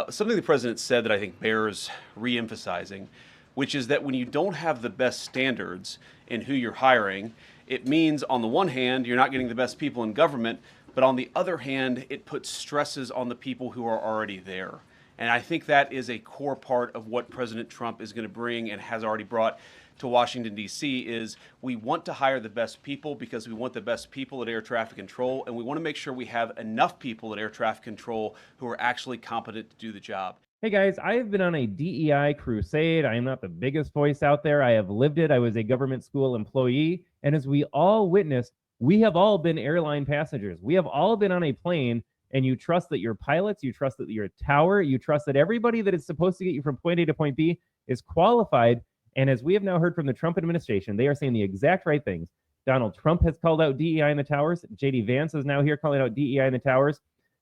Something the president said that I think bears reemphasizing, which is that when you don't have the best standards in who you're hiring, it means on the one hand, you're not getting the best people in government, but on the other hand, it puts stresses on the people who are already there. And I think that is a core part of what President Trump is going to bring and has already brought to Washington, D.C. is we want to hire the best people because we want the best people at air traffic control, and we want to make sure we have enough people at air traffic control who are actually competent to do the job. Hey guys, I have been on a DEI crusade. I am not the biggest voice out there. I have lived it. I was a government school employee. And as we all witnessed, we have all been airline passengers. We have all been on a plane, and you trust that your pilots, you trust that your tower, you trust that everybody that is supposed to get you from point A to point B is qualified. And as we have now heard from the Trump administration, they are saying the exact right things. Donald Trump has called out DEI in the towers. JD Vance is now here calling out DEI in the towers.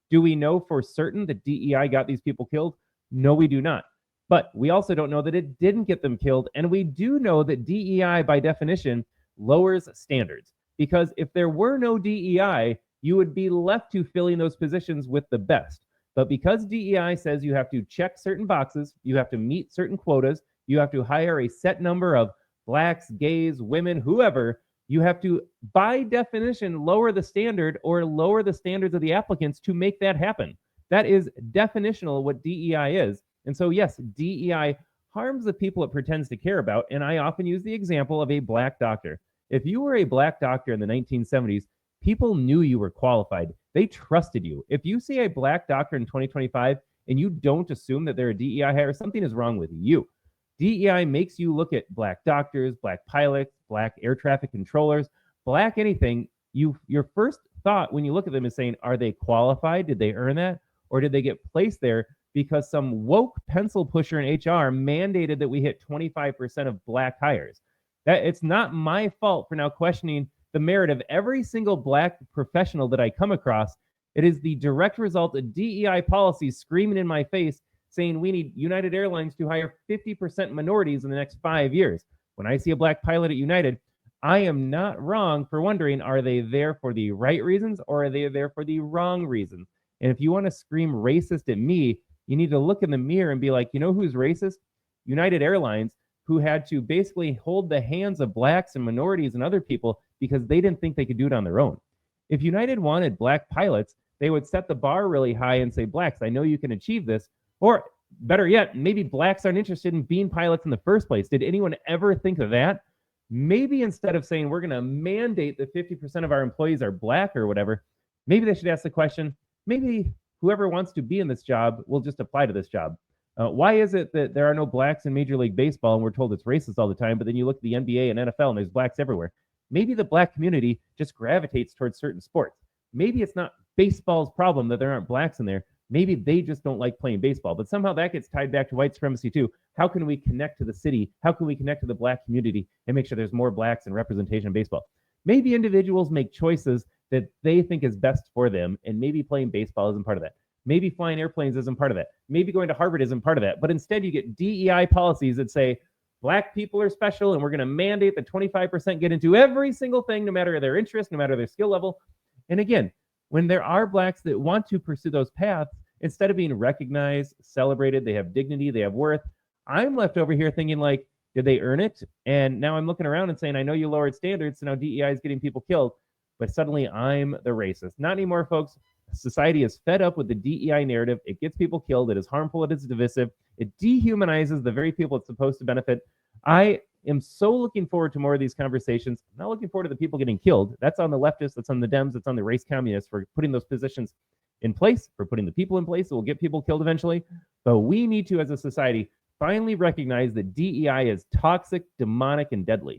Do we know for certain that DEI got these people killed? No, we do not. But we also don't know that it didn't get them killed. And we do know that DEI, by definition, lowers standards. Because if there were no DEI, you would be left to filling those positions with the best. But because DEI says you have to check certain boxes, you have to meet certain quotas, you have to hire a set number of blacks, gays, women, whoever, you have to, by definition, lower the standard or lower the standards of the applicants to make that happen. That is definitional what DEI is. And so, yes, DEI harms the people it pretends to care about. And I often use the example of a black doctor. If you were a black doctor in the 1970s, people knew you were qualified. They trusted you. If you see a black doctor in 2025 and you don't assume that they're a DEI hire, something is wrong with you. DEI makes you look at black doctors, black pilots, black air traffic controllers, black anything. Your first thought when you look at them is saying, are they qualified? Did they earn that? Or did they get placed there because some woke pencil pusher in HR mandated that we hit 25% of black hires? That it's not my fault for now questioning the merit of every single black professional that I come across. It is the direct result of DEI policies screaming in my face saying we need United Airlines to hire 50% minorities in the next 5 years. When I see a black pilot at United, I am not wrong for wondering, are they there for the right reasons or are they there for the wrong reasons? And if you want to scream racist at me, you need to look in the mirror and be like, you know who's racist? United Airlines, who had to basically hold the hands of blacks and minorities and other people because they didn't think they could do it on their own. If United wanted black pilots, they would set the bar really high and say, blacks, I know you can achieve this. Or better yet, maybe blacks aren't interested in being pilots in the first place. Did anyone ever think of that? Maybe instead of saying we're going to mandate that 50% of our employees are black or whatever, maybe they should ask the question, maybe whoever wants to be in this job will just apply to this job. Why is it that there are no blacks in Major League Baseball and we're told it's racist all the time, but then you look at the NBA and NFL and there's blacks everywhere? Maybe the black community just gravitates towards certain sports. Maybe it's not baseball's problem that there aren't blacks in there. Maybe they just don't like playing baseball, but somehow that gets tied back to white supremacy too. How can we connect to the city? How can we connect to the black community and make sure there's more blacks and representation in baseball? Maybe individuals make choices that they think is best for them, and maybe playing baseball isn't part of that. Maybe flying airplanes isn't part of that. Maybe going to Harvard isn't part of that. But instead, you get DEI policies that say black people are special, and we're going to mandate that 25% get into every single thing, no matter their interest, no matter their skill level. And again, when there are blacks that want to pursue those paths, instead of being recognized, celebrated, they have dignity, they have worth, I'm left over here thinking like, did they earn it? And now I'm looking around and saying, I know you lowered standards, so now DEI is getting people killed, but suddenly I'm the racist. Not anymore, folks. Society is fed up with the DEI narrative. It gets people killed. It is harmful. It is divisive. It dehumanizes the very people it's supposed to benefit. I am so looking forward to more of these conversations. I'm not looking forward to the people getting killed. That's on the leftists. That's on the Dems. That's on the race communists for putting those positions in place, for putting the people in place that will get people killed eventually. But we need to, as a society, finally recognize that DEI is toxic, demonic, and deadly.